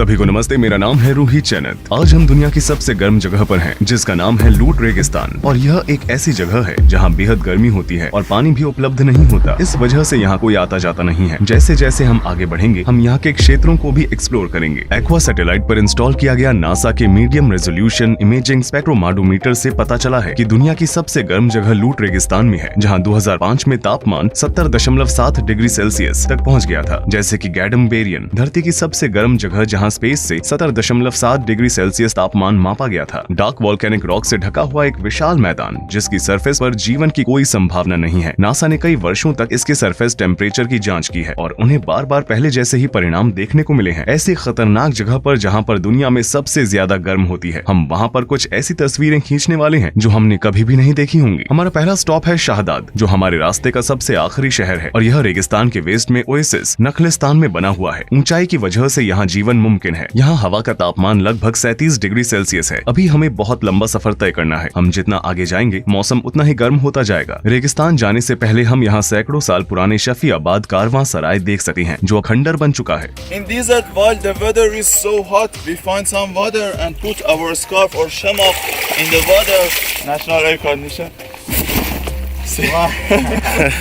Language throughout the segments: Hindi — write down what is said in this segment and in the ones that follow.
सभी को नमस्ते, मेरा नाम है रूही चैनत। आज हम दुनिया की सबसे गर्म जगह पर हैं, जिसका नाम है लूट रेगिस्तान। और यह एक ऐसी जगह है जहां बेहद गर्मी होती है और पानी भी उपलब्ध नहीं होता। इस वजह से यहाँ कोई आता जाता नहीं है। जैसे जैसे हम आगे बढ़ेंगे, हम यहाँ के क्षेत्रों को भी एक्सप्लोर करेंगे। एक्वा सैटेलाइट पर इंस्टॉल किया गया नासा के मीडियम रेजोल्यूशन इमेजिंग स्पेक्ट्रोमाडोमीटर से पता चला है कि दुनिया की सबसे गर्म जगह लूट रेगिस्तान में है, जहाँ 2005 में तापमान 70.7 डिग्री सेल्सियस तक पहुँच गया था। जैसे की गैडम बेरियन, धरती की सबसे गर्म जगह जहां स्पेस से 70.7 डिग्री सेल्सियस तापमान मापा गया था। डार्क वोल्केनिक रॉक से ढका हुआ एक विशाल मैदान, जिसकी सरफेस पर जीवन की कोई संभावना नहीं है। नासा ने कई वर्षों तक इसके सरफेस टेम्परेचर की जांच की है और उन्हें बार बार पहले जैसे ही परिणाम देखने को मिले हैं। ऐसी खतरनाक जगह पर जहां पर दुनिया में सबसे ज्यादा गर्म होती है, हम वहां पर कुछ ऐसी तस्वीरें खींचने वाले हैं जो हमने कभी भी नहीं देखी होंगी। हमारा पहला स्टॉप है शाहदाद, जो हमारे रास्ते का सबसे आखिरी शहर है और यह रेगिस्तान के वेस्ट में ओएसिस नखलिस्तान में बना हुआ है। ऊंचाई की वजह से यहाँ जीवन मुमकिन है। यहाँ हवा का तापमान लगभग 37 डिग्री सेल्सियस है। अभी हमें बहुत लंबा सफर तय करना है। हम जितना आगे जाएंगे, मौसम उतना ही गर्म होता जाएगा। रेगिस्तान जाने से पहले हम यहाँ सैकड़ों साल पुराने शफीआबाद कारवां सराय देख सकते हैं, जो खंडर बन चुका है। In desert, while the weather is so hot, we find some water and put our scarf or shamak in the water. National air condition.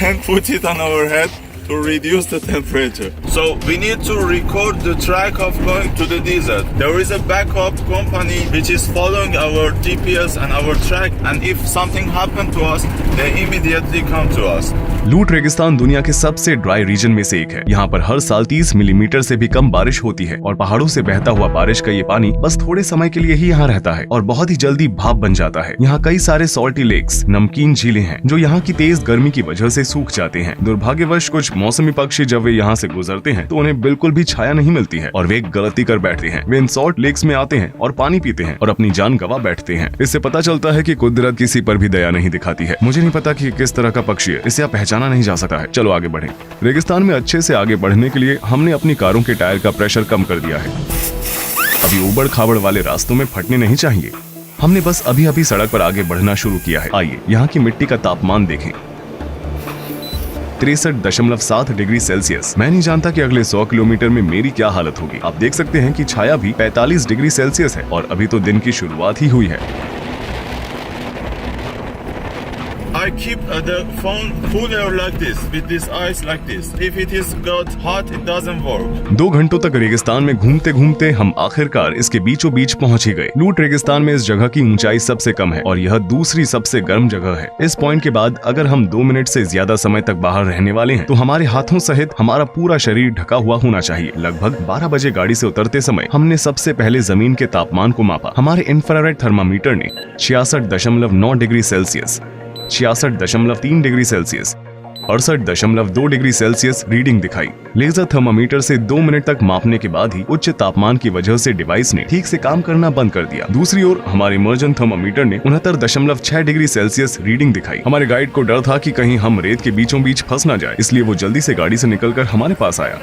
And put it on our head to reduce the temperature. So we need to record the track of going to the desert. There is a backup company which is following our GPS and our track, and if something happened to us, they immediately come to us. लूट रेगिस्तान दुनिया के सबसे ड्राई रीजन में से एक है। यहाँ पर हर साल 30 मिलीमीटर से भी कम बारिश होती है और पहाड़ों से बहता हुआ बारिश का ये पानी बस थोड़े समय के लिए ही यहाँ रहता है और बहुत ही जल्दी भाप बन जाता है। यहाँ कई सारे सॉल्टी लेक्स, नमकीन झीलें हैं, जो यहाँ की तेज गर्मी की वजह से सूख जाते हैं। दुर्भाग्यवश कुछ मौसमी पक्षी जब वे यहाँ से गुजरते हैं तो उन्हें बिल्कुल भी छाया नहीं मिलती है और वे एक गलती कर बैठते हैं। वे इन सॉल्ट लेक्स में आते हैं और पानी पीते हैं और अपनी जान गंवा बैठते हैं। इससे पता चलता है कि कुदरत किसी पर भी दया नहीं दिखाती है। मुझे नहीं पता कि किस तरह का पक्षी है, इसे पहचाना नहीं जा सकता है। चलो आगे बढ़ें। रेगिस्तान में अच्छे से आगे बढ़ने के लिए हमने अपनी कारों के टायर का प्रेशर कम कर दिया है। अभी उबड़ खाबड़ वाले रास्तों में फटने नहीं चाहिए। हमने बस अभी अभी सड़क पर आगे बढ़ना शुरू किया है। आइए यहाँ की मिट्टी का तापमान देखें, 63.7 डिग्री सेल्सियस। मैं नहीं जानता कि अगले 100 किलोमीटर में मेरी क्या हालत होगी। आप देख सकते हैं कि छाया भी 45 डिग्री सेल्सियस है और अभी तो दिन की शुरुआत ही हुई है। I keep the phone cooler like this, with this ice like this. If it is got hot, it doesn't work. 2 घंटों तक रेगिस्तान में घूमते घूमते हम आखिरकार इसके बीचों बीच पहुंच ही गए। लूट रेगिस्तान में इस जगह की ऊंचाई सबसे कम है और यह दूसरी सबसे गर्म जगह है। इस पॉइंट के बाद अगर हम 2 मिनट से ज्यादा समय तक बाहर रहने वाले हैं तो हमारे हाथों सहित हमारा पूरा शरीर ढका हुआ होना चाहिए। लगभग 12 बजे गाड़ी से उतरते समय हमने सबसे पहले जमीन के तापमान को मापा। हमारे इंफ्रारेड थर्मामीटर ने 66.9 degree Celsius, 66.3 degree Celsius, 68.2 degree Celsius reading दिखाई। लेजर थर्मामीटर से 2 मिनट तक मापने के बाद ही उच्च तापमान की वजह से डिवाइस ने ठीक से काम करना बंद कर दिया। दूसरी ओर हमारे इमर्जन थर्मामीटर ने 69.6 डिग्री सेल्सियस रीडिंग दिखाई। हमारे गाइड को डर था कि कहीं हम रेत के बीचों बीच फंस ना जाए, इसलिए वो जल्दी से गाड़ी से निकलकर हमारे पास आया।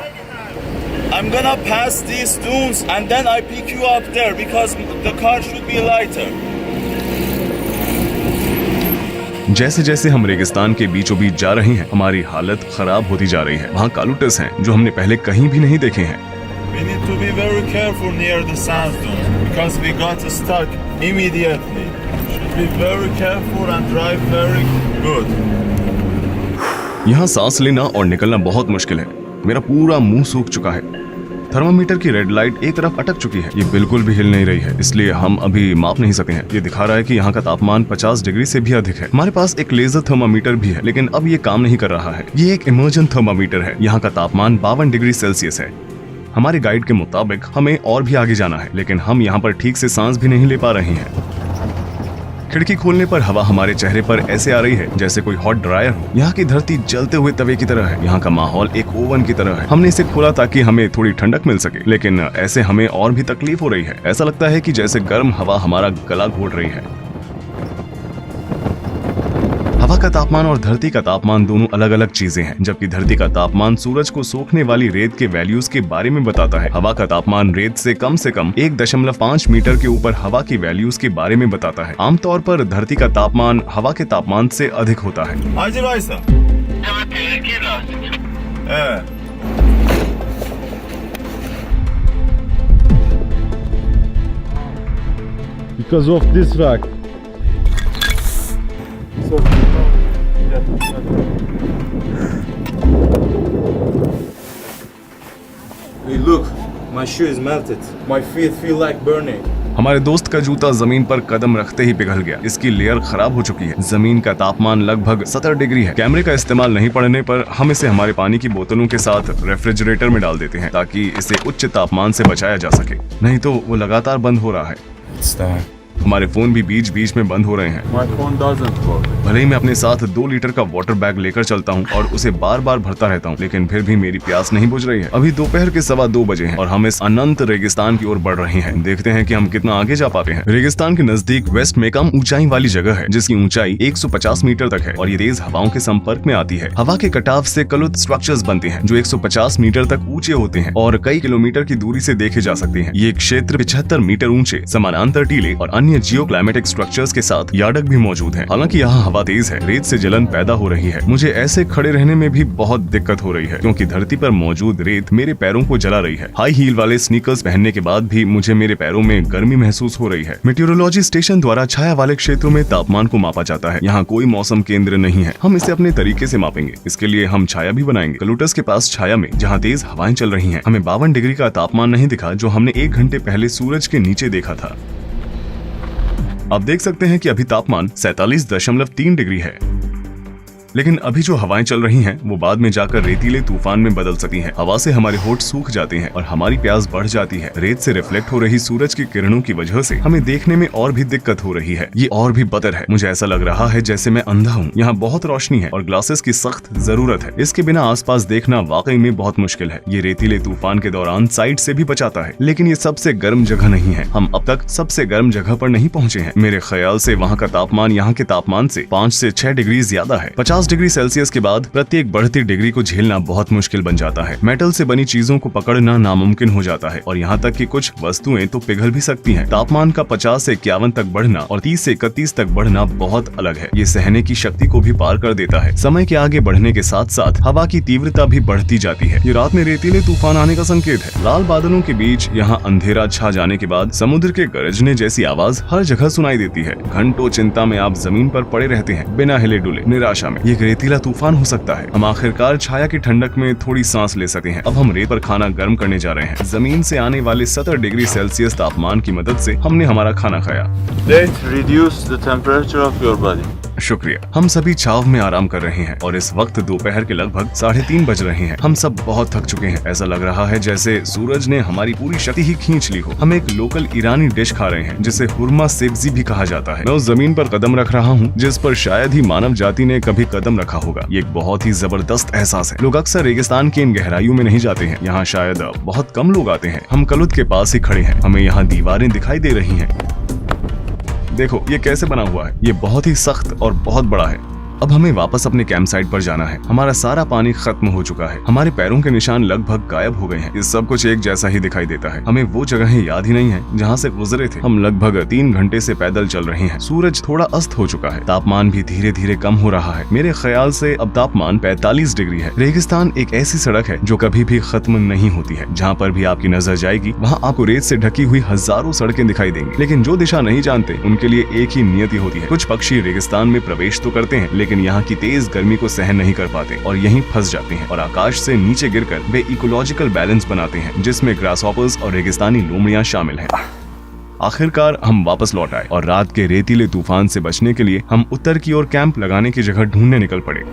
I'm gonna pass these dunes and then I pick you up there because the car should be lighter. जैसे जैसे हम रेगिस्तान के बीचों बीच जा रहे हैं, हमारी हालत खराब होती जा रही है। वहाँ कालूटस हैं जो हमने पहले कहीं भी नहीं देखे हैं। We need to be very careful near the sand dunes because we got stuck immediately. Should be very careful and drive very good. यहाँ सांस लेना और निकलना बहुत मुश्किल है। मेरा पूरा मुंह सूख चुका है। थर्मामीटर की रेड लाइट एक तरफ अटक चुकी है। ये बिल्कुल भी हिल नहीं रही है, इसलिए हम अभी माप नहीं सकते हैं। ये दिखा रहा है कि यहाँ का तापमान 50 डिग्री से भी अधिक है। हमारे पास एक लेजर थर्मामीटर भी है, लेकिन अब ये काम नहीं कर रहा है। ये एक इमर्जन थर्मामीटर है। यहाँ का तापमान 52 डिग्री सेल्सियस है। हमारे गाइड के मुताबिक हमें और भी आगे जाना है, लेकिन हम यहाँ पर ठीक से सांस भी नहीं ले पा रहे हैं। खिड़की खोलने पर हवा हमारे चेहरे पर ऐसे आ रही है जैसे कोई हॉट ड्रायर हो। यहाँ की धरती जलते हुए तवे की तरह है। यहाँ का माहौल एक ओवन की तरह है। हमने इसे खोला ताकि हमें थोड़ी ठंडक मिल सके, लेकिन ऐसे हमें और भी तकलीफ हो रही है। ऐसा लगता है कि जैसे गर्म हवा हमारा गला घोट रही है। हवा का तापमान और धरती का तापमान दोनों अलग अलग चीजें हैं। जबकि धरती का तापमान सूरज को सोखने वाली रेत के वैल्यूज के बारे में बताता है। हवा का तापमान रेत से कम 1.5 मीटर के ऊपर हवा की वैल्यूज के बारे में बताता है। आमतौर पर धरती का तापमान हवा के तापमान से अधिक होता है। because of this rock. So, hey, look, my shoe is melted. My feet feel like burning. हमारे दोस्त का जूता जमीन पर कदम रखते ही पिघल गया। इसकी लेयर खराब हो चुकी है। जमीन का तापमान लगभग 70 डिग्री है। कैमरे का इस्तेमाल नहीं पड़ने पर हम इसे हमारे पानी की बोतलों के साथ रेफ्रिजरेटर में डाल देते हैं ताकि इसे उच्च तापमान से बचाया जा सके, नहीं तो वो लगातार बंद हो रहा है। It's time. हमारे फोन भी बीच बीच में बंद हो रहे हैं। My phone doesn't work. भले ही मैं अपने साथ 2 लीटर का वाटर बैग लेकर चलता हूँ और उसे बार बार भरता रहता हूँ, लेकिन फिर भी मेरी प्यास नहीं बुझ रही है। अभी दोपहर के 2:15 बजे हैं और हम इस अनंत रेगिस्तान की ओर बढ़ रहे हैं। देखते हैं कि हम कितना आगे जा पाते हैं। रेगिस्तान के नजदीक वेस्ट में कम ऊंचाई वाली जगह है जिसकी ऊंचाई 150 मीटर तक है और ये तेज हवाओं के संपर्क में आती है। हवा के कटाव से कलुत स्ट्रक्चर्स बनते हैं जो 150 मीटर तक ऊंचे होते हैं और कई किलोमीटर की दूरी से देखे जा सकते हैं। ये क्षेत्र 75 मीटर ऊंचे समानांतर टीले और अन्य जियो क्लाइमेटिक स्ट्रक्चर्स के साथ यार्डक भी मौजूद है। हालांकि यहाँ हवा तेज है, रेत से जलन पैदा हो रही है। मुझे ऐसे खड़े रहने में भी बहुत दिक्कत हो रही है क्योंकि धरती पर मौजूद रेत मेरे पैरों को जला रही है। हाई हील वाले स्नीकर्स पहनने के बाद भी मुझे मेरे पैरों में गर्मी महसूस हो रही है। मेटीरोलॉजी स्टेशन द्वारा छाया वाले क्षेत्रों में तापमान को मापा जाता है। यहाँ कोई मौसम केंद्र नहीं है। हम इसे अपने तरीके से मापेंगे। इसके लिए हम छाया भी बनाएंगे। कलूटस के पास छाया में जहाँ तेज हवाएं चल रही है, हमें 52 डिग्री का तापमान नहीं दिखा जो हमने 1 घंटे पहले सूरज के नीचे देखा था। आप देख सकते हैं कि अभी तापमान 47.3 डिग्री है, लेकिन अभी जो हवाएं चल रही हैं वो बाद में जाकर रेतीले तूफान में बदल सकती हैं। हवा से हमारे होंठ सूख जाते हैं और हमारी प्यास बढ़ जाती है। रेत से रिफ्लेक्ट हो रही सूरज की किरणों की वजह से हमें देखने में और भी दिक्कत हो रही है। ये और भी बदतर है। मुझे ऐसा लग रहा है जैसे मैं अंधा हूँ। यहाँ बहुत रोशनी है और ग्लासेस की सख्त जरूरत है। इसके बिना आसपास देखना वाकई में बहुत मुश्किल है। ये रेतीले तूफान के दौरान साइड से भी बचाता है, लेकिन ये सबसे गर्म जगह नहीं है। हम अब तक सबसे गर्म जगह पर नहीं पहुँचे हैं। मेरे ख्याल से वहाँ का तापमान यहाँ के तापमान से 5 से 6 डिग्री ज्यादा है। 50 डिग्री सेल्सियस के बाद प्रत्येक बढ़ती डिग्री को झेलना बहुत मुश्किल बन जाता है। मेटल से बनी चीजों को पकड़ना नामुमकिन हो जाता है और यहाँ तक कि कुछ वस्तुएं तो पिघल भी सकती हैं। तापमान का 50 से 51 तक बढ़ना और 30 से 31 तक बढ़ना बहुत अलग है। ये सहने की शक्ति को भी पार कर देता है। समय के आगे बढ़ने के साथ साथ हवा की तीव्रता भी बढ़ती जाती है। ये रात में रेतीले तूफान आने का संकेत है। लाल बादलों के बीच यहाँ अंधेरा छा जाने के बाद समुद्र के गरजने जैसी आवाज हर जगह सुनाई देती है। घंटों चिंता में आप जमीन पर पड़े रहते हैं, बिना हिले डुले, निराशा में। ये रेतीला तूफान हो सकता है। हम आखिरकार छाया की ठंडक में थोड़ी सांस ले सके हैं। अब हम रेत पर खाना गर्म करने जा रहे हैं। जमीन से आने वाले 70 डिग्री सेल्सियस तापमान की मदद से हमने हमारा खाना खाया। Let's reduce the temperature of your body. शुक्रिया। हम सभी छाव में आराम कर रहे हैं और इस वक्त दोपहर के लगभग 3:30 बज रहे हैं। हम सब बहुत थक चुके हैं। ऐसा लग रहा है जैसे सूरज ने हमारी पूरी शक्ति ही खींच ली हो। हम एक लोकल ईरानी डिश खा रहे हैं जिसे हुरमा सेब्जी भी कहा जाता है। मैं उस जमीन पर कदम रख रहा हूँ जिस पर शायद ही मानव जाति ने कभी कदम रखा होगा। ये एक बहुत ही जबरदस्त एहसास है। लोग अक्सर रेगिस्तान की इन गहराइयों में नहीं जाते हैं। यहाँ शायद बहुत कम लोग आते हैं। हम कलुत के पास ही खड़े हैं। हमें यहाँ दीवारें दिखाई दे रही हैं। देखो ये कैसे बना हुआ है। ये बहुत ही सख्त और बहुत बड़ा है। अब हमें वापस अपने कैंप साइट पर जाना है। हमारा सारा पानी खत्म हो चुका है। हमारे पैरों के निशान लगभग गायब हो गए हैं। ये सब कुछ एक जैसा ही दिखाई देता है। हमें वो जगहें याद ही नहीं है जहाँ से गुजरे थे। हम लगभग 3 घंटे से पैदल चल रहे हैं। सूरज थोड़ा अस्त हो चुका है। तापमान भी धीरे धीरे कम हो रहा है। मेरे ख्याल से अब तापमान 45 डिग्री है। रेगिस्तान एक ऐसी सड़क है जो कभी भी खत्म नहीं होती है। जहाँ पर भी आपकी नजर जाएगी वहाँ आपको रेत से ढकी हुई हजारों सड़कें दिखाई देंगी, लेकिन जो दिशा नहीं जानते उनके लिए एक ही नियति होती है। कुछ पक्षी रेगिस्तान में प्रवेश तो करते हैं, लेकिन यहाँ की तेज गर्मी को सहन नहीं कर पाते और यहीं फंस जाते हैं और आकाश से नीचे गिरकर वे इकोलॉजिकल बैलेंस बनाते हैं जिसमें ग्रासहॉपर्स और रेगिस्तानी लोमड़ियां शामिल हैं। आखिरकार हम वापस लौट आए और रात के रेतीले तूफान से बचने के लिए हम उत्तर की ओर कैंप लगाने की जगह ढूंढने निकल पड़े।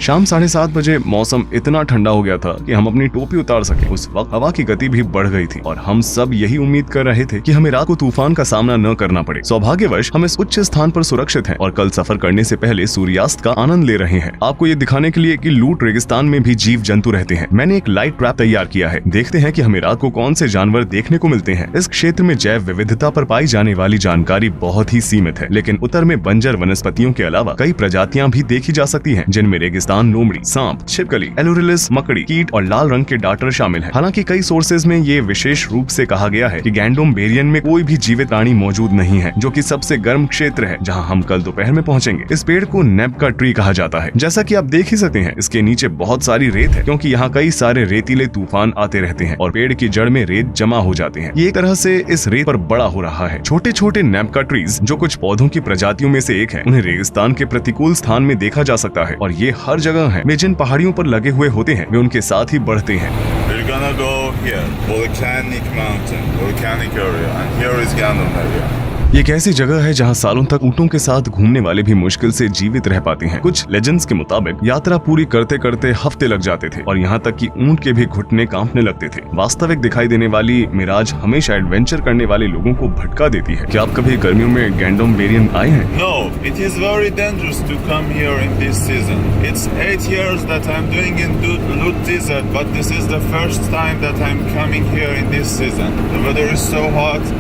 शाम 7:30 बजे मौसम इतना ठंडा हो गया था कि हम अपनी टोपी उतार सके। उस वक्त हवा की गति भी बढ़ गई थी और हम सब यही उम्मीद कर रहे थे कि हमें रात को तूफान का सामना न करना पड़े। सौभाग्यवश हम इस उच्च स्थान पर सुरक्षित हैं और कल सफर करने से पहले सूर्यास्त का आनंद ले रहे हैं। आपको ये दिखाने के लिए कि लूट रेगिस्तान में भी जीव जंतु रहते हैं, मैंने एक लाइट ट्रैप तैयार किया है। देखते हैं कि हमें रात को कौन से जानवर देखने को मिलते हैं। इस क्षेत्र में जैव विविधता पर पाई जाने वाली जानकारी बहुत ही सीमित है, लेकिन उत्तर में बंजर वनस्पतियों के अलावा कई प्रजातियां भी देखी जा सकती हैं जिनमें रेगिस्तान रेगिस्तान लोमड़ी, सांप, छिपकली, एलोरिलिस, मकड़ी, कीट और लाल रंग के डार्टर शामिल हैं। हालांकि कई सोर्सेज में ये विशेष रूप से कहा गया है कि गैंडोम बेरियन में कोई भी जीवित प्राणी मौजूद नहीं है, जो कि सबसे गर्म क्षेत्र है जहां हम कल दोपहर में पहुंचेंगे। इस पेड़ को नेपका ट्री कहा जाता है। जैसा कि आप देख ही सकते हैं, इसके नीचे बहुत सारी रेत है, क्योंकि यहाँ कई सारे रेतीले तूफान आते रहते हैं और पेड़ की जड़ में रेत जमा हो जाते हैं। ये एक तरह से इस रेत पर बड़ा हो रहा है। छोटे छोटे नेपका ट्रीज, जो कुछ पौधों की प्रजातियों में से एक है, उन्हें रेगिस्तान के प्रतिकूल स्थान में देखा जा सकता है और ये हर जगह है। वे जिन पहाड़ियों पर लगे हुए होते हैं, वे उनके साथ ही बढ़ते हैं। We're gonna go here, volcanic mountain, volcanic area, and here is Gandom area. ये एक ऐसी जगह है जहाँ सालों तक ऊँटों के साथ घूमने वाले भी मुश्किल से जीवित रह पाते हैं। कुछ लेजेंड्स के मुताबिक यात्रा पूरी करते करते हफ्ते लग जाते थे और यहाँ तक कि ऊँट के भी घुटने कांपने लगते थे। वास्तविक दिखाई देने वाली मिराज हमेशा एडवेंचर करने वाले लोगों को भटका देती है। क्या आप कभी गर्मियों में गैंडोम बेरियन आए हैं? No, it is very dangerous to come here in this season. It's 8 years that I'm doing in Lut Desert, but this is the first time that I'm coming here in this season. The weather is so hot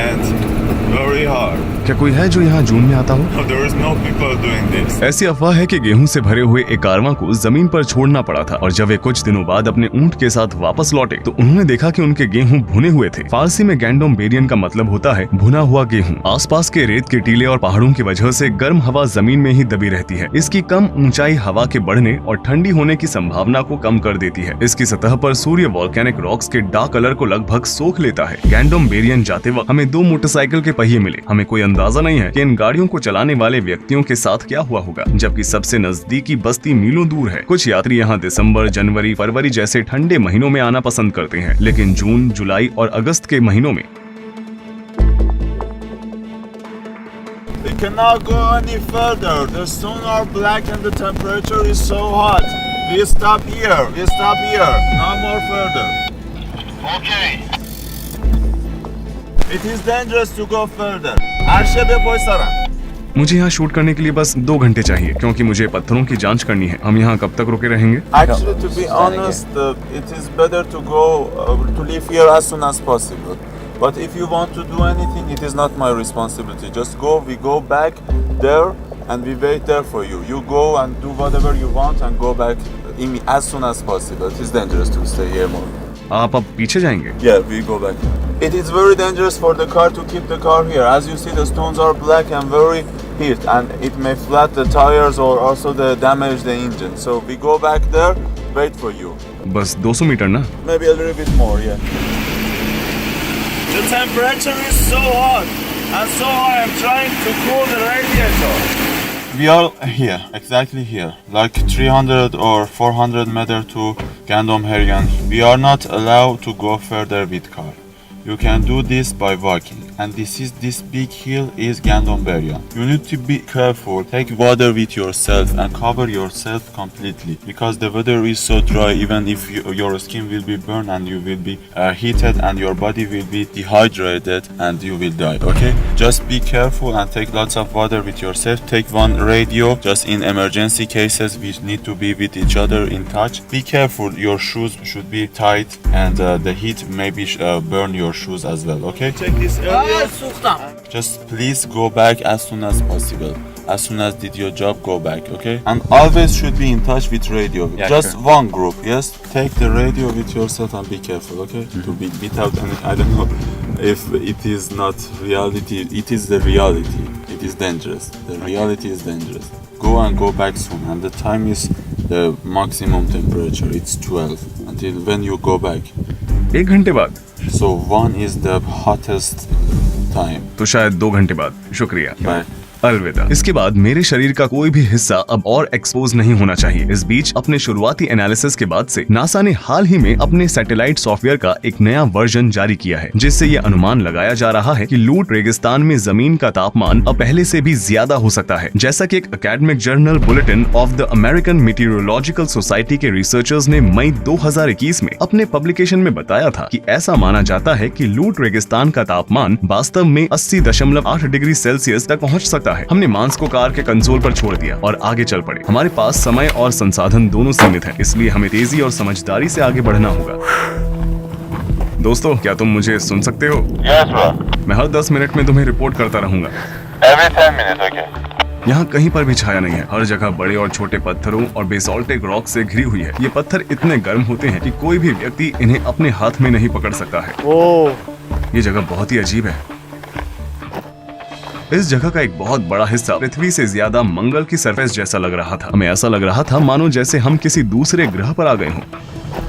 and very hard. क्या कोई है जो यहाँ जून में आता हो? No, there is no people doing this. ऐसी अफवाह है कि गेहूं से भरे हुए एक कारवां को जमीन पर छोड़ना पड़ा था और जब वे कुछ दिनों बाद अपने ऊंट के साथ वापस लौटे तो उन्होंने देखा कि उनके गेहूं भुने हुए थे। फारसी में गैंडोम बेरियन का मतलब होता है भुना हुआ गेहूं। आसपास के रेत के टीले और पहाड़ों की वजह से गर्म हवा जमीन में ही दबी रहती है। इसकी कम ऊंचाई हवा के बढ़ने और ठंडी होने की संभावना को कम कर देती है। इसकी सतह पर सूर्य वॉल्केनिक रॉक्स के डार्क कलर को लगभग सोख लेता है। गैंडोम बेरियन जाते वक्त हमें 2 मोटरसाइकिल के पहिए मिले। हमें कोई अंदाजा नहीं है कि इन गाड़ियों को चलाने वाले व्यक्तियों के साथ क्या हुआ होगा, जबकि सबसे नजदीकी बस्ती मीलों दूर है। कुछ यात्री यहाँ दिसंबर, जनवरी, फरवरी जैसे ठंडे महीनों में आना पसंद करते हैं, लेकिन जून, जुलाई और अगस्त के महीनों में We cannot go any further. The sun are black and the temperature is so hot. We stop here. We stop here. No more further. Okay. It is dangerous to go further. Arşebe Poysara. मुझे यहाँ शूट करने के लिए बस 2 घंटे चाहिए, क्योंकि मुझे पत्थरों की जांच करनी है। हम यहाँ कब तक रुके रहेंगे? Actually, to be honest, it is better to go to leave here as soon as possible. But if you want to do anything, it is not my responsibility. Just go. We go back there and we wait there for you. You go and do whatever you want and go back as soon as possible. It is dangerous to stay here more. आप अब पीछे जाएंगे? Yeah, we go back. It is very dangerous for the car to keep the car here. As you see, the stones are black and very heat, and it may flat the tires or also damage the engine. So we go back there, wait for you. बस 200 मीटर ना? Maybe a little bit more, yeah. The temperature is so hot, and so I am trying to cool the radiator. We are here, exactly here, like 300 or 400 meter to Gandom Heryan. We are not allowed to go further with car. You can do this by walking, and this big hill is Gandom Beryan. You need to be careful. Take water with yourself and cover yourself completely, because the weather is so dry. Even if your skin will be burned and you will be heated and your body will be dehydrated and you will die. Okay, just be careful and take lots of water with yourself. Take one radio, just in emergency cases we need to be with each other in touch. Be careful. Your shoes should be tight, and the heat maybe burn your shoes as well. Okay, check this area. Just please go back as soon as possible. As soon as did your job, go back. Okay, and always should be in touch with radio. Yeah, just sure. one group. Yes, take the radio with yourself and be careful. Okay, to be without any, I don't know if it is not reality. It is the reality. It is dangerous. The reality is dangerous. Go and go back soon. And the time is the maximum temperature. It's 12 until when you go back. 1 घंटे बाद? So 1 is the hottest time. तो शायद 2 घंटे बाद। शुक्रिया। Bye. अलविदा। इसके बाद मेरे शरीर का कोई भी हिस्सा अब और एक्सपोज नहीं होना चाहिए। इस बीच अपने शुरुआती एनालिसिस के बाद से नासा ने हाल ही में अपने सैटेलाइट सॉफ्टवेयर का एक नया वर्जन जारी किया है, जिससे ये अनुमान लगाया जा रहा है कि लूट रेगिस्तान में जमीन का तापमान अब पहले से भी ज्यादा हो सकता है। जैसा कि एक academic journal bulletin of the American meteorological society के रिसर्चर्स ने मई 2021 में अपने पब्लिकेशन में बताया था कि ऐसा माना जाता है कि लूट रेगिस्तान का तापमान वास्तव में 80.8 डिग्री सेल्सियस तक पहुंच सकता है। हमने मांस को कार के कंसोल पर छोड़ दिया और आगे चल पड़े। हमारे पास समय और संसाधन दोनों सीमित हैं, इसलिए हमें तेजी और समझदारी से आगे बढ़ना होगा। दोस्तों, क्या तुम मुझे सुन सकते हो? Yes, bro. मैं हर 10 मिनट में तुम्हें रिपोर्ट करता रहूंगा। Every 10 minutes, okay. यहाँ कहीं पर भी छाया नहीं है। हर जगह बड़े और छोटे पत्थरों और बेसाल्टिक रॉक से घिरी हुई है। ये पत्थर इतने गर्म होते हैं कि कोई भी व्यक्ति इन्हें अपने हाथ में नहीं पकड़ सकता है। ये जगह बहुत ही अजीब है। इस जगह का एक बहुत बड़ा हिस्सा पृथ्वी से ज्यादा मंगल की सरफेस जैसा लग रहा था। हमें ऐसा लग रहा था मानो जैसे हम किसी दूसरे ग्रह पर आ गए हों।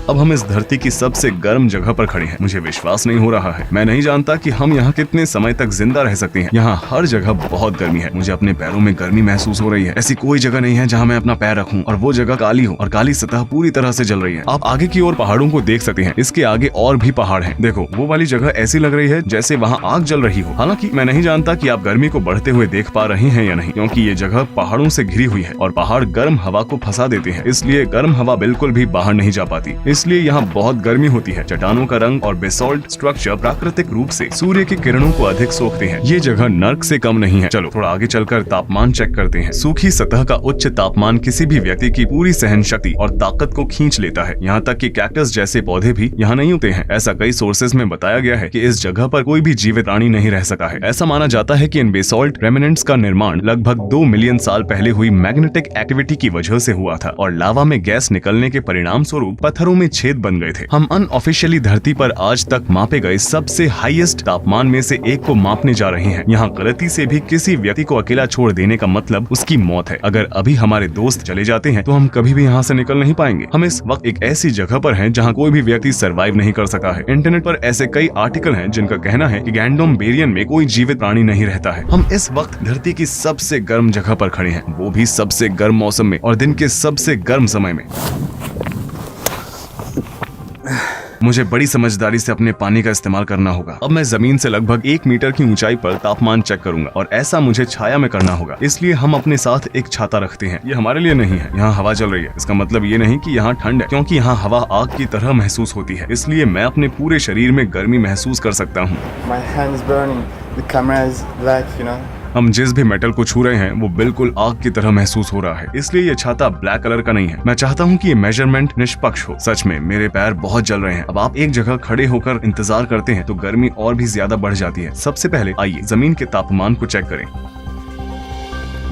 अब हम इस धरती की सबसे गर्म जगह पर खड़े हैं। मुझे विश्वास नहीं हो रहा है। मैं नहीं जानता कि हम यहाँ कितने समय तक जिंदा रह सकते हैं। यहाँ हर जगह बहुत गर्मी है। मुझे अपने पैरों में गर्मी महसूस हो रही है। ऐसी कोई जगह नहीं है जहाँ मैं अपना पैर रखूं और वो जगह काली हो और काली सतह पूरी तरह से जल रही है। आप आगे की ओर पहाड़ों को देख सकते हैं। इसके आगे और भी पहाड़ हैं। देखो, वो वाली जगह ऐसी लग रही है जैसे वहाँ आग जल रही हो। हालांकि मैं नहीं जानता कि आप गर्मी को बढ़ते हुए देख पा रहे हैं या नहीं, क्योंकि ये जगह पहाड़ों से घिरी हुई है और पहाड़ गर्म हवा को फंसा देते हैं। इसलिए गर्म हवा बिल्कुल भी बाहर नहीं जा पाती। इसलिए यहाँ बहुत गर्मी होती है। चट्टानों का रंग और बेसाल्ट स्ट्रक्चर प्राकृतिक रूप से सूर्य की किरणों को अधिक सोखते हैं। ये जगह नर्क से कम नहीं है। चलो थोड़ा आगे चलकर तापमान चेक करते हैं। सूखी सतह का उच्च तापमान किसी भी व्यक्ति की पूरी सहन शक्ति और ताकत को खींच लेता है। यहाँ तक कि कैक्टस जैसे पौधे भी यहाँ नहीं उगते हैं। ऐसा कई सोर्सेज में बताया गया है कि इस जगह पर कोई भी जीवित प्राणी नहीं रह सका है। ऐसा माना जाता है कि इन बेसाल्ट रेमिनेंट्स का निर्माण लगभग 2 मिलियन साल पहले हुई मैग्नेटिक एक्टिविटी की वजह से हुआ था और लावा में गैस निकलने के परिणाम स्वरूप पत्थरों में छेद बन गए थे। हम अनऑफिशियली धरती पर आज तक मापे गए सबसे हाईएस्ट तापमान में से एक को मापने जा रहे हैं। यहाँ गलती से भी किसी व्यक्ति को अकेला छोड़ देने का मतलब उसकी मौत है। अगर अभी हमारे दोस्त चले जाते हैं तो हम कभी भी यहाँ से निकल नहीं पाएंगे। हम इस वक्त एक ऐसी जगह पर हैं जहाँ कोई भी व्यक्ति सरवाइव नहीं कर सका है। इंटरनेट पर ऐसे कई आर्टिकल हैं जिनका कहना है कि गैंडोम बेरियन में कोई जीवित प्राणी नहीं रहता है। हम इस वक्त धरती की सबसे गर्म जगह पर खड़े हैं, वो भी सबसे गर्म मौसम में और दिन के सबसे गर्म समय में। मुझे बड़ी समझदारी से अपने पानी का इस्तेमाल करना होगा। अब मैं जमीन से लगभग 1 मीटर की ऊंचाई पर तापमान चेक करूंगा और ऐसा मुझे छाया में करना होगा। इसलिए हम अपने साथ एक छाता रखते हैं। ये हमारे लिए नहीं है। यहाँ हवा चल रही है। इसका मतलब ये नहीं कि यहाँ ठंड है, क्योंकि यहाँ हवा आग की तरह महसूस होती है। इसलिए मैं अपने पूरे शरीर में गर्मी महसूस कर सकता हूँ। My hand's burning. The camera is black, you know. हम जिस भी मेटल को छू रहे हैं वो बिल्कुल आग की तरह महसूस हो रहा है। इसलिए ये छाता ब्लैक कलर का नहीं है। मैं चाहता हूँ कि ये मेजरमेंट निष्पक्ष हो। सच में मेरे पैर बहुत जल रहे हैं। अब आप एक जगह खड़े होकर इंतजार करते हैं तो गर्मी और भी ज्यादा बढ़ जाती है। सबसे पहले आइए जमीन के तापमान को चेक करें।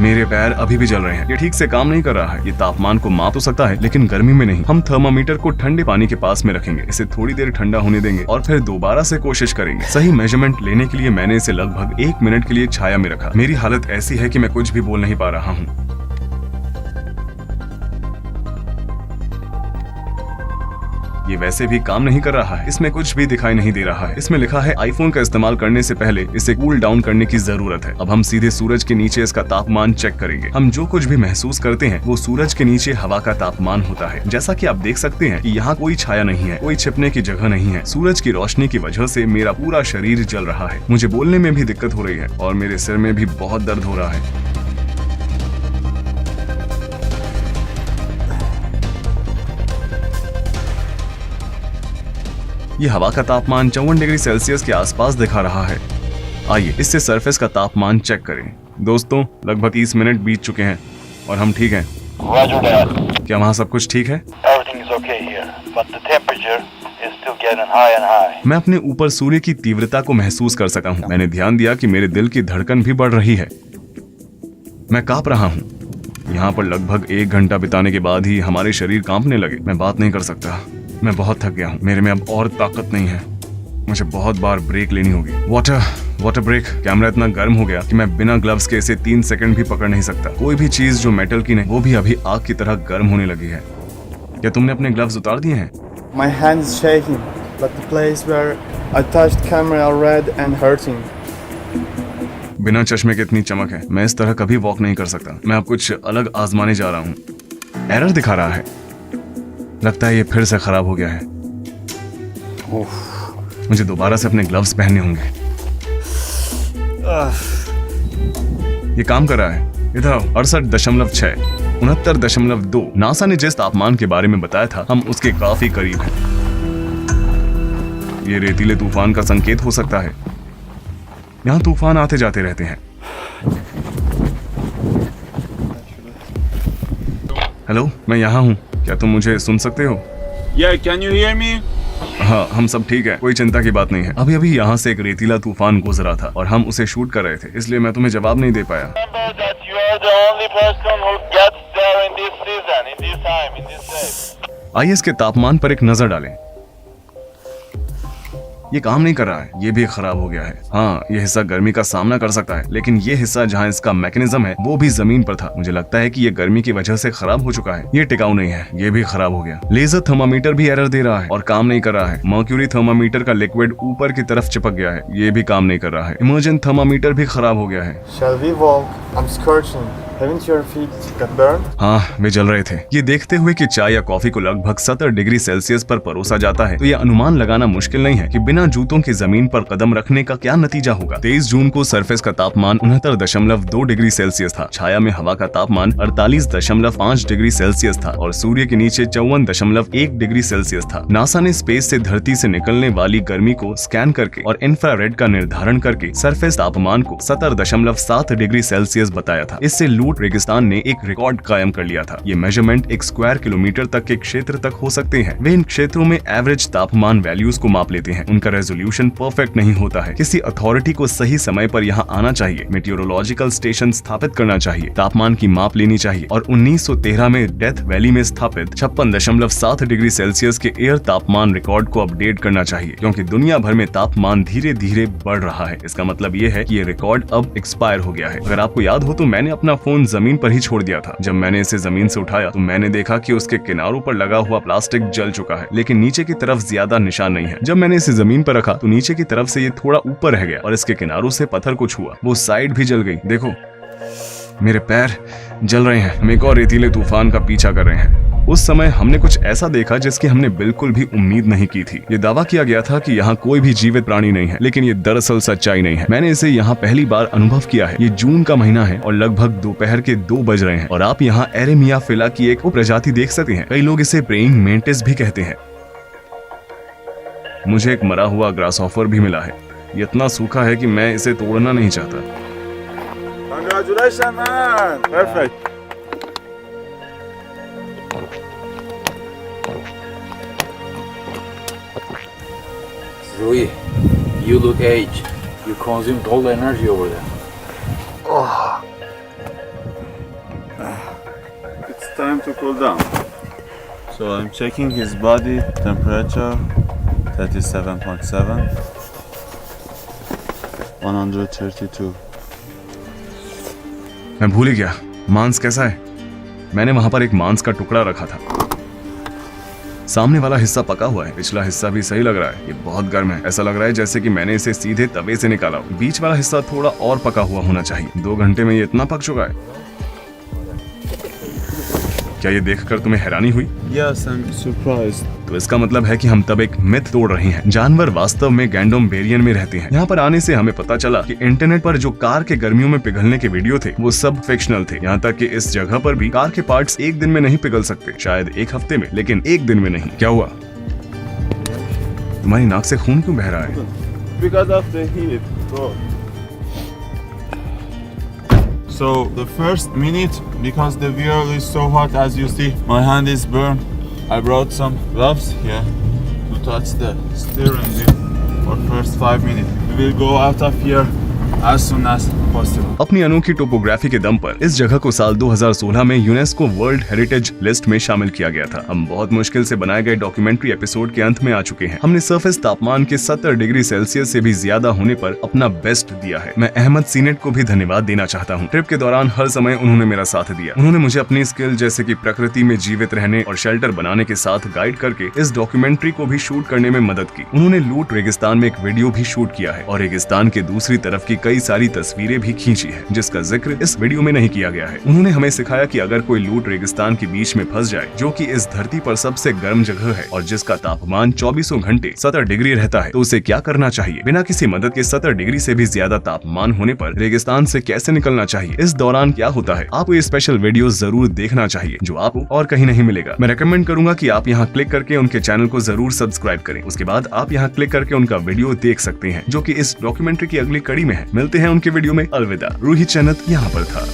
मेरे पैर अभी भी जल रहे हैं। ये ठीक से काम नहीं कर रहा है। ये तापमान को माप तो सकता है लेकिन गर्मी में नहीं। हम थर्मामीटर को ठंडे पानी के पास में रखेंगे, इसे थोड़ी देर ठंडा होने देंगे और फिर दोबारा से कोशिश करेंगे। सही मेजरमेंट लेने के लिए मैंने इसे लगभग 1 मिनट के लिए छाया में रखा। मेरी हालत ऐसी है कि मैं कुछ भी बोल नहीं पा रहा हूँ। ये वैसे भी काम नहीं कर रहा है। इसमें कुछ भी दिखाई नहीं दे रहा है। इसमें लिखा है आईफोन का इस्तेमाल करने से पहले इसे कूल डाउन करने की जरूरत है। अब हम सीधे सूरज के नीचे इसका तापमान चेक करेंगे। हम जो कुछ भी महसूस करते हैं वो सूरज के नीचे हवा का तापमान होता है। जैसा कि आप देख सकते हैं कि यहाँ कोई छाया नहीं है, कोई छिपने की जगह नहीं है। सूरज की रोशनी की वजह से मेरा पूरा शरीर जल रहा है। मुझे बोलने में भी दिक्कत हो रही है और मेरे सिर में भी बहुत दर्द हो रहा है। ये हवा का तापमान 54 डिग्री सेल्सियस के आसपास दिखा रहा है। आइए इससे सरफेस का तापमान चेक करें। दोस्तों लगभग 30 मिनट बीत चुके हैं और हम ठीक हैं। Roger that. क्या वहाँ सब कुछ ठीक है? Everything is okay here, but the temperature is still getting high and high. मैं अपने ऊपर सूर्य की तीव्रता को महसूस कर सका हूँ। मैंने ध्यान दिया कि मेरे दिल की धड़कन भी बढ़ रही है। मैं कांप रहा हूँ। यहाँ पर लगभग 1 घंटा बिताने के बाद ही हमारे शरीर कांपने लगे। मैं बात नहीं कर सकता। मैं बहुत थक गया हूँ। मेरे में अब और ताकत नहीं है। मुझे बहुत बार ब्रेक लेनी होगी। Water break. कैमरा इतना गर्म हो गया कि मैं बिना ग्लव्स के इसे 3 सेकंड भी पकड़ नहीं सकता। कोई भी चीज जो मेटल की नहीं वो भी अभी आग की तरह गर्म होने लगी है। क्या तुमने अपने ग्लव्स उतार दिए हैं? My hand's shaking, but the place where I touched camera are red and hurting. बिना चश्मे के इतनी चमक है। मैं इस तरह कभी वॉक नहीं कर सकता। मैं अब कुछ अलग आजमाने जा रहा हूँ। एरर दिखा रहा है। लगता है ये फिर से खराब हो गया है। मुझे दोबारा से अपने ग्लव्स पहनने होंगे। ये काम कर रहा है। इधर 68.6, 69.2। नासा ने जिस तापमान के बारे में बताया था हम उसके काफी करीब हैं। ये रेतीले तूफान का संकेत हो सकता है। यहाँ तूफान आते जाते रहते हैं। हेलो, मैं यहाँ हूँ। क्या तुम मुझे सुन सकते हो? Yeah, can you hear me? हाँ, हम सब ठीक है। कोई चिंता की बात नहीं है। अभी यहाँ से एक रेतीला तूफान गुजरा था और हम उसे शूट कर रहे थे, इसलिए मैं तुम्हें जवाब नहीं दे पाया। Remember that you You're the only person who gets there in this season, in this time, in this day. आइए इसके तापमान पर एक नजर डालें। ये काम नहीं कर रहा है, ये भी खराब हो गया है। हाँ, ये हिस्सा गर्मी का सामना कर सकता है, लेकिन ये हिस्सा जहाँ इसका मैकेनिज्म है वो भी जमीन पर था। मुझे लगता है कि ये गर्मी की वजह से खराब हो चुका है। ये टिकाऊ नहीं है, ये भी खराब हो गया। लेजर थर्मामीटर भी एरर दे रहा है और काम नहीं कर रहा है। मर्क्यूरी थर्मामीटर का लिक्विड ऊपर की तरफ चिपक गया है, ये भी काम नहीं कर रहा है। इमर्जेंट थर्मामीटर भी खराब हो गया है। Shall we walk? I'm scorching. Haven't your feet got burned? हाँ, वे जल रहे थे। ये देखते हुए कि चाय या कॉफी को लगभग 70 डिग्री सेल्सियस पर परोसा जाता है, तो ये अनुमान लगाना मुश्किल नहीं है कि बिना जूतों के जमीन पर कदम रखने का क्या नतीजा होगा। 23 जून को सरफेस का तापमान 69.2 डिग्री सेल्सियस था। छाया में हवा का तापमान 48.5 डिग्री सेल्सियस था और सूर्य के नीचे 54.1 डिग्री सेल्सियस था। नासा ने स्पेस से धरती से निकलने वाली गर्मी को स्कैन करके और इंफ्रारेड का निर्धारण करके सरफेस तापमान को 70.7 डिग्री सेल्सियस बताया था। इससे लूट रेगिस्तान ने एक रिकॉर्ड कायम कर लिया था। ये मेजरमेंट एक स्क्वायर किलोमीटर तक के क्षेत्र तक हो सकते हैं। वे इन क्षेत्रों में एवरेज तापमान वैल्यूज को माप लेते हैं। उनका रेजोल्यूशन परफेक्ट नहीं होता है। किसी अथॉरिटी को सही समय पर यहाँ आना चाहिए, मेटियोरोलॉजिकल स्टेशन स्थापित करना चाहिए, तापमान की माप लेनी चाहिए और 1913 में डेथ वैली में स्थापित 56.7 डिग्री सेल्सियस के एयर तापमान रिकॉर्ड को अपडेट करना चाहिए, क्योंकि दुनिया भर में तापमान धीरे धीरे बढ़ रहा है। इसका मतलब ये है कि ये रिकॉर्ड अब एक्सपायर हो गया है। अगर आपको याद हो तो मैंने अपना फोन जमीन पर ही छोड़ दिया था। जब मैंने इसे जमीन से उठाया तो मैंने देखा कि उसके किनारों पर लगा हुआ प्लास्टिक जल चुका है, लेकिन नीचे की तरफ ज्यादा निशान नहीं है। जब मैंने इसे जमीन पर रखा तो नीचे की तरफ से ये थोड़ा ऊपर रह गया और इसके किनारों से पत्थर को छुआ। वो साइड भी जल गई। देखो, मेरे पैर जल रहे हैं। हम एक और रेतीले तूफान का पीछा कर रहे हैं। उस समय हमने कुछ ऐसा देखा जिसकी हमने बिल्कुल भी उम्मीद नहीं की थी। ये दावा किया गया था कि यहाँ कोई भी जीवित प्राणी नहीं है, लेकिन ये दरअसल सच्चाई नहीं है। मैंने इसे यहाँ पहली बार अनुभव किया है। ये जून का महीना है और लगभग दोपहर के 2 बज रहे हैं और आप यहाँ एरेमिया फिला की एक प्रजाति देख सकते हैं। कई लोग इसे प्रेइंग मेंटिस भी कहते हैं। मुझे एक मरा हुआ ग्रासहॉपर भी मिला है। ये इतना सूखा है कि मैं इसे तोड़ना नहीं चाहता। Congratulations, man! Perfect. Rui, you look aged. You consumed all the energy over there. It's time to cool down. So I'm checking his body temperature, 37.7, 132. मैं भूल ही गया, मांस कैसा है? मैंने वहां पर एक मांस का टुकड़ा रखा था। सामने वाला हिस्सा पका हुआ है, पिछला हिस्सा भी सही लग रहा है। ये बहुत गर्म है, ऐसा लग रहा है जैसे कि मैंने इसे सीधे तवे से निकाला हो। बीच वाला हिस्सा थोड़ा और पका हुआ होना चाहिए। 2 घंटे में ये इतना पक चुका है। क्या ये देखकर तुम्हें हैरानी हुई? Yes, I'm surprised. तो इसका मतलब है कि हम तब एक मिथ तोड़ रहे हैं। जानवर वास्तव में गैंडोम बेरियन में रहते हैं। यहाँ पर आने से हमें पता चला कि इंटरनेट पर जो कार के गर्मियों में पिघलने के वीडियो थे वो सब फिक्शनल थे। यहाँ तक कि इस जगह पर भी कार के पार्ट्स एक दिन में नहीं पिघल सकते, शायद 1 हफ्ते में, लेकिन 1 दिन में नहीं। क्या हुआ? तुम्हारी नाक से खून क्यों बह रहा है? Because of the heat, bro. So the first minute, because the wheel is so hot, as you see, my hand is burned. I brought some gloves here to touch the steering wheel for first 5 minutes. We will go out of here as soon as possible. अपनी अनोखी टोपोग्राफी के दम पर इस जगह को साल 2016 में यूनेस्को वर्ल्ड हेरिटेज लिस्ट में शामिल किया गया था। हम बहुत मुश्किल से बनाए गए डॉक्यूमेंट्री एपिसोड के अंत में आ चुके हैं। हमने सरफेस तापमान के 70 डिग्री सेल्सियस से भी ज्यादा होने पर अपना बेस्ट दिया है। मैं अहमद सीनेट को भी धन्यवाद देना चाहता हूँ। ट्रिप के दौरान हर समय उन्होंने मेरा साथ दिया। उन्होंने मुझे अपनी स्किल जैसे कि प्रकृति में जीवित रहने और शेल्टर बनाने के साथ गाइड करके इस डॉक्यूमेंट्री को भी शूट करने में मदद की। उन्होंने लूट रेगिस्तान में एक वीडियो भी शूट किया है और रेगिस्तान के दूसरी तरफ की कई सारी तस्वीरें भी खींची है, जिसका जिक्र इस वीडियो में नहीं किया गया है। उन्होंने हमें सिखाया कि अगर कोई लूट रेगिस्तान के बीच में फंस जाए, जो कि इस धरती पर सबसे गर्म जगह है और जिसका तापमान 24 घंटे 70 डिग्री रहता है, तो उसे क्या करना चाहिए। बिना किसी मदद के 70 डिग्री से भी ज्यादा तापमान होने पर रेगिस्तान से कैसे निकलना चाहिए, इस दौरान क्या होता है। आपको ये स्पेशल वीडियो जरूर देखना चाहिए जो आपको और कहीं नहीं मिलेगा। मैं रेकमेंड करूंगा कि आप यहाँ क्लिक करके उनके चैनल को जरूर सब्सक्राइब करें। उसके बाद आप यहाँ क्लिक करके उनका वीडियो देख सकते हैं, जो कि इस डॉक्यूमेंट्री की अगली कड़ी में है। मिलते हैं उनके वीडियो में। अलविदा। रूही चैनत यहाँ पर था।